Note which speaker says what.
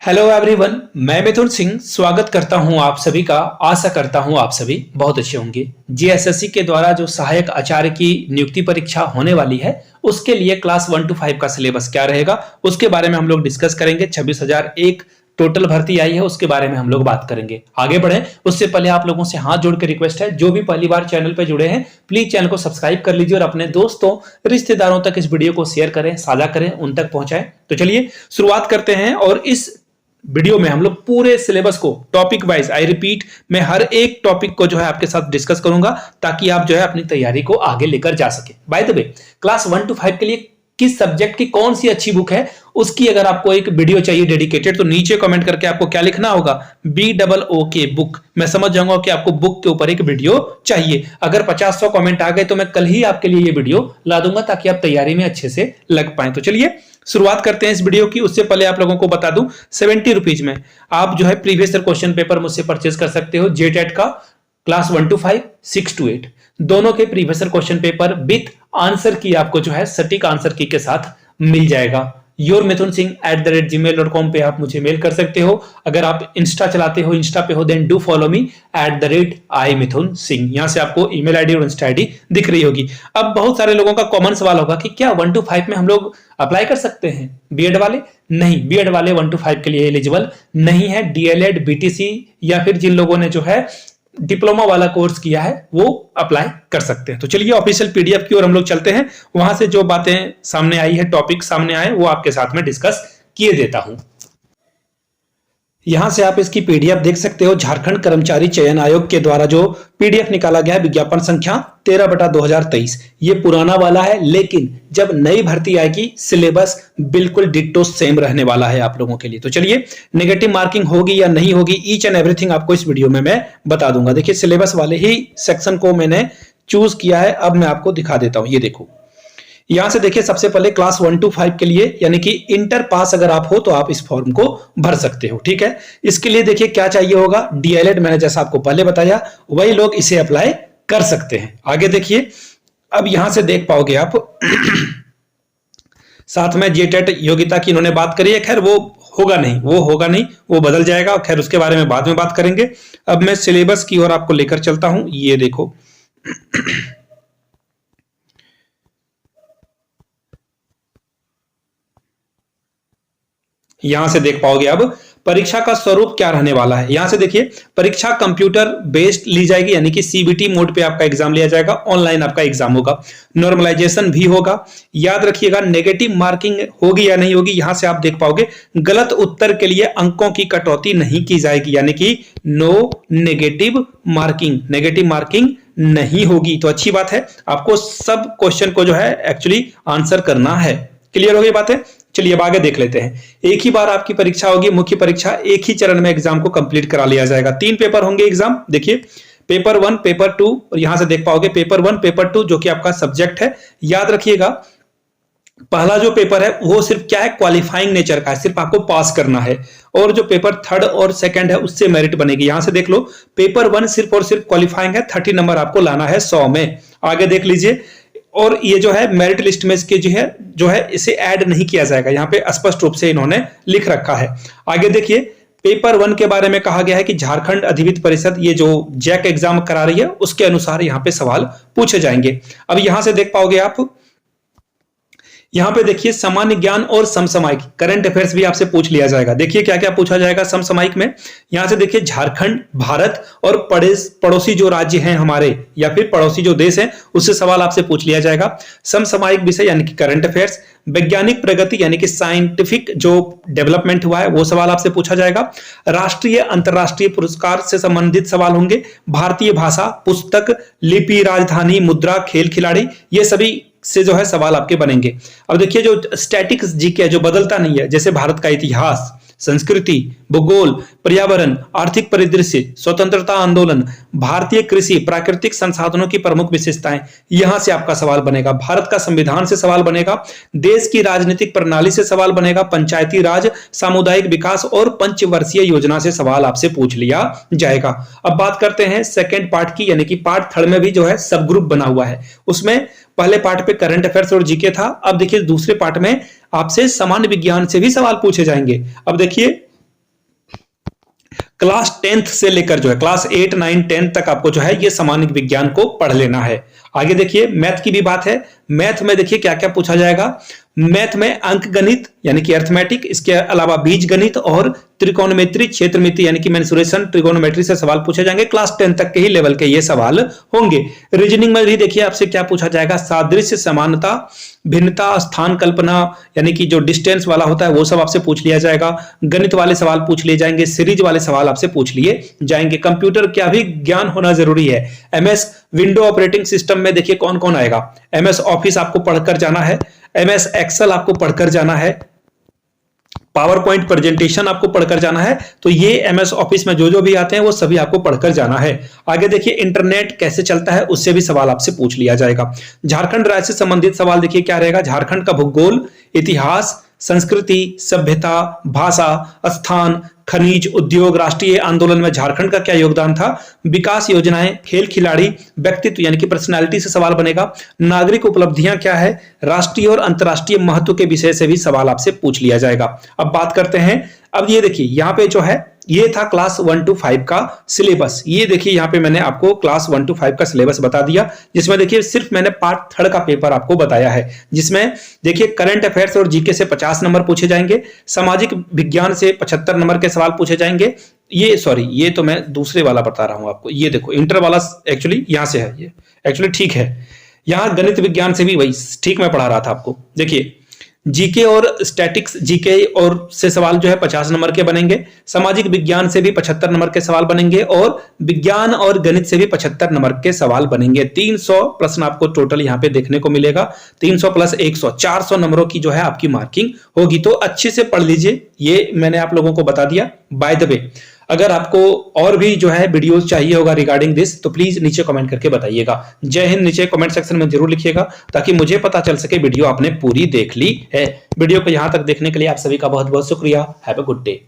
Speaker 1: Hello everyone, मैं मिथुन सिंह स्वागत करता हूं आप सभी का। आशा करता हूं आप सभी बहुत अच्छे होंगे। जीएसएससी के द्वारा जो सहायक आचार्य की नियुक्ति परीक्षा होने वाली है उसके लिए क्लास 1 to 5 का सिलेबस क्या रहेगा उसके बारे में हम लोग डिस्कस करेंगे। 26,001 टोटल भर्ती आई है, उसके बारे में हम लोग बात करेंगे। आगे बढ़े उससे पहले आप लोगों से हाथ जोड़ के रिक्वेस्ट है, जो भी पहली बार चैनल पर जुड़े हैं प्लीज चैनल को सब्सक्राइब कर लीजिए और अपने दोस्तों रिश्तेदारों तक इस वीडियो को शेयर करें, साझा करें, उन तक पहुंचाएं। तो चलिए शुरुआत करते हैं। और इस वीडियो में हम लोग पूरे सिलेबस को टॉपिक वाइज, आई रिपीट, मैं हर एक टॉपिक को जो है आपके साथ डिस्कस करूंगा ताकि आप जो है अपनी तैयारी को आगे लेकर जा सके। By the way, class 1 to 5 के लिए किस सब्जेक्ट की कौन सी अच्छी बुक है उसकी अगर आपको एक वीडियो चाहिए डेडिकेटेड तो नीचे कमेंट करके आपको क्या लिखना होगा, BOOK बुक। मैं समझ जाऊंगा कि आपको बुक के ऊपर एक वीडियो चाहिए। अगर 50-100 कमेंट आ गए तो मैं कल ही आपके लिए ये वीडियो ला दूंगा ताकि आप तैयारी में अच्छे से लग पाए। तो चलिए शुरुआत करते हैं इस वीडियो की। उससे पहले आप लोगों को बता दूं, 70 रुपीज में आप जो है प्रीवियस ईयर क्वेश्चन पेपर मुझसे परचेज कर सकते हो। जेटेट का क्लास 1 to 5, 6 to 8 दोनों के previous year question paper with answer की आपको जो है सटीक आंसर की के साथ मिल जाएगा। yourmithunsingh@gmail.com पे आप मुझे मेल कर सकते हो। अगर आप इंस्टा चलाते हो, इंस्टा पे हो, then do follow me @imithunsingh। यहां से आपको ईमेल आईडी और इंस्टा आईडी दिख रही होगी। अब बहुत सारे लोगों का कॉमन सवाल होगा कि क्या 1 to 5 में हम लोग अप्लाई कर सकते हैं बीएड वाले? नहीं, बीएड वाले 1 to 5 के लिए एलिजिबल नहीं है। डीएलएड, बीटीसी या फिर जिन लोगों ने जो है डिप्लोमा वाला कोर्स किया है वो अप्लाई कर सकते हैं। तो चलिए ऑफिशियल पीडीएफ की ओर हम लोग चलते हैं। वहां से जो बातें सामने आई है, टॉपिक सामने आए, वो आपके साथ में डिस्कस किए देता हूं। यहां से आप इसकी पीडीएफ देख सकते हो। झारखंड कर्मचारी चयन आयोग के द्वारा जो पीडीएफ निकाला गया है, विज्ञापन संख्या 13/2023, ये पुराना वाला है, लेकिन जब नई भर्ती आएगी सिलेबस बिल्कुल डिट्टो सेम रहने वाला है आप लोगों के लिए। तो चलिए, नेगेटिव मार्किंग होगी या नहीं होगी, ईच एंड एवरीथिंग आपको इस वीडियो में मैं बता दूंगा। देखिए सिलेबस वाले ही सेक्शन को मैंने चूज किया है। अब मैं आपको दिखा देता हूं, ये देखो। यहां से देखिए, सबसे पहले क्लास 1 to 5 के लिए यानी कि इंटर पास अगर आप हो तो आप इस फॉर्म को भर सकते हो। ठीक है, इसके लिए देखिए क्या चाहिए होगा, डीएलएड, मैंने जैसा आपको पहले बताया वही लोग इसे अप्लाई कर सकते हैं। आगे देखिए, अब यहां से देख पाओगे आप साथ में जेटेट योग्यता की इन्होंने बात करी है। खैर वो होगा नहीं, वो बदल जाएगा। खैर उसके बारे में बाद में बात करेंगे। अब मैं सिलेबस की ओर आपको लेकर चलता हूं। ये देखो यहां से देख पाओगे अब परीक्षा का स्वरूप क्या रहने वाला है। यहां से देखिए, परीक्षा कंप्यूटर बेस्ड ली जाएगी यानी कि सीबीटी मोड पे आपका एग्जाम लिया जाएगा। ऑनलाइन आपका एग्जाम होगा, नॉर्मलाइजेशन भी होगा। याद रखिएगा, नेगेटिव मार्किंग होगी या नहीं होगी, यहां से आप देख पाओगे गलत उत्तर के लिए अंकों की कटौती नहीं की जाएगी, यानी कि नो नेगेटिव मार्किंग नहीं होगी। तो अच्छी बात है, आपको सब क्वेश्चन को जो है एक्चुअली आंसर करना है। क्लियर हो गई बात है? चलिए अब आगे देख लेते हैं। एक ही बार आपकी परीक्षा होगी, मुख्य परीक्षा, एक ही चरण में एग्जाम को कंप्लीट करा लिया जाएगा। 3 पेपर होंगे एग्जाम। देखिए, पेपर 1, पेपर 2, और यहां से देख पाओगे पेपर 1, पेपर 2 जो कि आपका सब्जेक्ट है। याद रखिएगा, पहला जो पेपर है वो सिर्फ क्या है, क्वालिफाइंग नेचर का है, सिर्फ आपको पास करना है। और जो पेपर 3rd और 2nd है उससे मेरिट बनेगी। यहां से देख लो, पेपर 1 सिर्फ और सिर्फ क्वालिफाइंग है, 30 नंबर आपको लाना है 100 में। आगे देख लीजिए, और ये जो है मेरिट लिस्ट में इसके जो है इसे ऐड नहीं किया जाएगा, यहां पे स्पष्ट रूप से इन्होंने लिख रखा है। आगे देखिए, पेपर 1 के बारे में कहा गया है कि झारखंड अधिविद्य परिषद ये जो जैक एग्जाम करा रही है उसके अनुसार यहां पे सवाल पूछे जाएंगे। अब यहां से देख पाओगे आप, यहां पे देखिए सामान्य ज्ञान और समसामयिक करंट अफेयर्स भी आपसे पूछ लिया जाएगा। देखिए क्या क्या पूछा जाएगा समसामयिक में। यहां से देखिए, झारखंड, भारत और पड़ोसी जो राज्य हैं हमारे या फिर पड़ोसी जो देश हैं उससे सवाल आपसे पूछ लिया जाएगा। समसामयिक विषय यानी कि करंट अफेयर्स, वैज्ञानिक प्रगति यानी कि साइंटिफिक जो डेवलपमेंट हुआ है वो सवाल आपसे पूछा जाएगा। राष्ट्रीय अंतरराष्ट्रीय पुरस्कार से संबंधित सवाल होंगे। भारतीय भाषा, पुस्तक, लिपि, राजधानी, मुद्रा, खेल खिलाड़ी, ये सभी से जो है सवाल आपके बनेंगे। अब देखिए, जो स्टैटिक्स जीके है जो बदलता नहीं है, जैसे भारत का इतिहास, संस्कृति, भूगोल, पर्यावरण, आर्थिक परिदृश्य, स्वतंत्रता आंदोलन, भारतीय कृषि, प्राकृतिक संसाधनों की प्रमुख विशेषताएं, यहां से आपका सवाल बनेगा। भारत का संविधान से सवाल बनेगा, देश की राजनीतिक प्रणाली से सवाल बनेगा, पंचायती राज, सामुदायिक विकास और पंचवर्षीय योजना से सवाल आपसे पूछ लिया जाएगा। अब बात करते हैं सेकेंड पार्ट की, यानी कि पार्ट 3 में भी जो है सब ग्रुप बना हुआ है। उसमें पहले पार्ट पे करंट अफेयर्स और जीके था। अब देखिए दूसरे पार्ट में आपसे सामान्य विज्ञान से भी सवाल पूछे जाएंगे। अब देखिए क्लास 10th से लेकर जो है क्लास 8, 9, 10 तक आपको जो है ये सामान्य विज्ञान को पढ़ लेना है। आगे देखिए मैथ की भी बात है। मैथ में देखिए क्या क्या पूछा जाएगा। मैथ में अंक गणित यानी कि अर्थमेटिक, इसके अलावा बीज गणित और त्रिकोणमिति, क्षेत्रमिति यानी कि मेंसुरेशन, ट्रिगोनोमेट्री से सवाल पूछे जाएंगे। क्लास 10 तक के ही लेवल के ये सवाल होंगे। रीजनिंग में भी देखिए आपसे क्या पूछा जाएगा, सादृश्य, समानता, भिन्नता, स्थान कल्पना यानी कि जो डिस्टेंस वाला होता है वो सब आपसे पूछ लिया जाएगा। गणित वाले सवाल पूछ लिए जाएंगे, सीरीज वाले सवाल आपसे पूछ लिए जाएंगे। कंप्यूटर का भी ज्ञान होना जरूरी है। एमएस विंडो ऑपरेटिंग सिस्टम में देखिए कौन कौन आएगा। एमएस ऑफिस आपको पढ़कर जाना है, एमएस एक्सेल आपको पढ़कर जाना है, पावर पॉइंट प्रेजेंटेशन आपको पढ़कर जाना है। तो ये एमएस ऑफिस में जो जो भी आते हैं वो सभी आपको पढ़कर जाना है। आगे देखिए इंटरनेट कैसे चलता है उससे भी सवाल आपसे पूछ लिया जाएगा। झारखंड राज्य से संबंधित सवाल देखिए क्या रहेगा, झारखंड का भूगोल, इतिहास, संस्कृति, सभ्यता, भाषा, स्थान, खनिज, उद्योग, राष्ट्रीय आंदोलन में झारखंड का क्या योगदान था, विकास योजनाएं, खेल खिलाड़ी, व्यक्तित्व यानी कि पर्सनालिटी से सवाल बनेगा, नागरिक उपलब्धियां क्या है, राष्ट्रीय और अंतर्राष्ट्रीय महत्व के विषय से भी सवाल आपसे पूछ लिया जाएगा। अब बात करते हैं, अब ये देखिए यहाँ पे जो है ये था क्लास 1 to 5 का सिलेबस। ये देखिए यहाँ पे मैंने आपको क्लास 1 to 5 का सिलेबस बता दिया, जिसमें देखिए सिर्फ मैंने पार्ट 3 का पेपर आपको बताया है, जिसमें देखिए करंट अफेयर्स और जीके से 50 नंबर पूछे जाएंगे, सामाजिक विज्ञान से 75 नंबर के सवाल पूछे जाएंगे। ये तो मैं दूसरे वाला बता रहा हूं आपको। ये देखो इंटर वाला एक्चुअली यहां से है, ये एक्चुअली ठीक है। यहां गणित विज्ञान से भी वही ठीक मैं पढ़ा रहा था आपको। देखिए जीके और स्टैटिक्स, जीके और से सवाल जो है 50 नंबर के बनेंगे, सामाजिक विज्ञान से भी 75 नंबर के सवाल बनेंगे और विज्ञान और गणित से भी 75 नंबर के सवाल बनेंगे। 300 प्रश्न आपको टोटल यहाँ पे देखने को मिलेगा। 300 प्लस 100, 400 नंबरों की जो है आपकी मार्किंग होगी। तो अच्छे से पढ़ लीजिए, ये मैंने आप लोगों को बता दिया। बाय द वे अगर आपको और भी जो है वीडियोस चाहिए होगा रिगार्डिंग दिस तो प्लीज नीचे कमेंट करके बताइएगा। जय हिंद नीचे कमेंट सेक्शन में जरूर लिखिएगा ताकि मुझे पता चल सके वीडियो आपने पूरी देख ली है। वीडियो को यहां तक देखने के लिए आप सभी का बहुत बहुत शुक्रिया। Have a good day.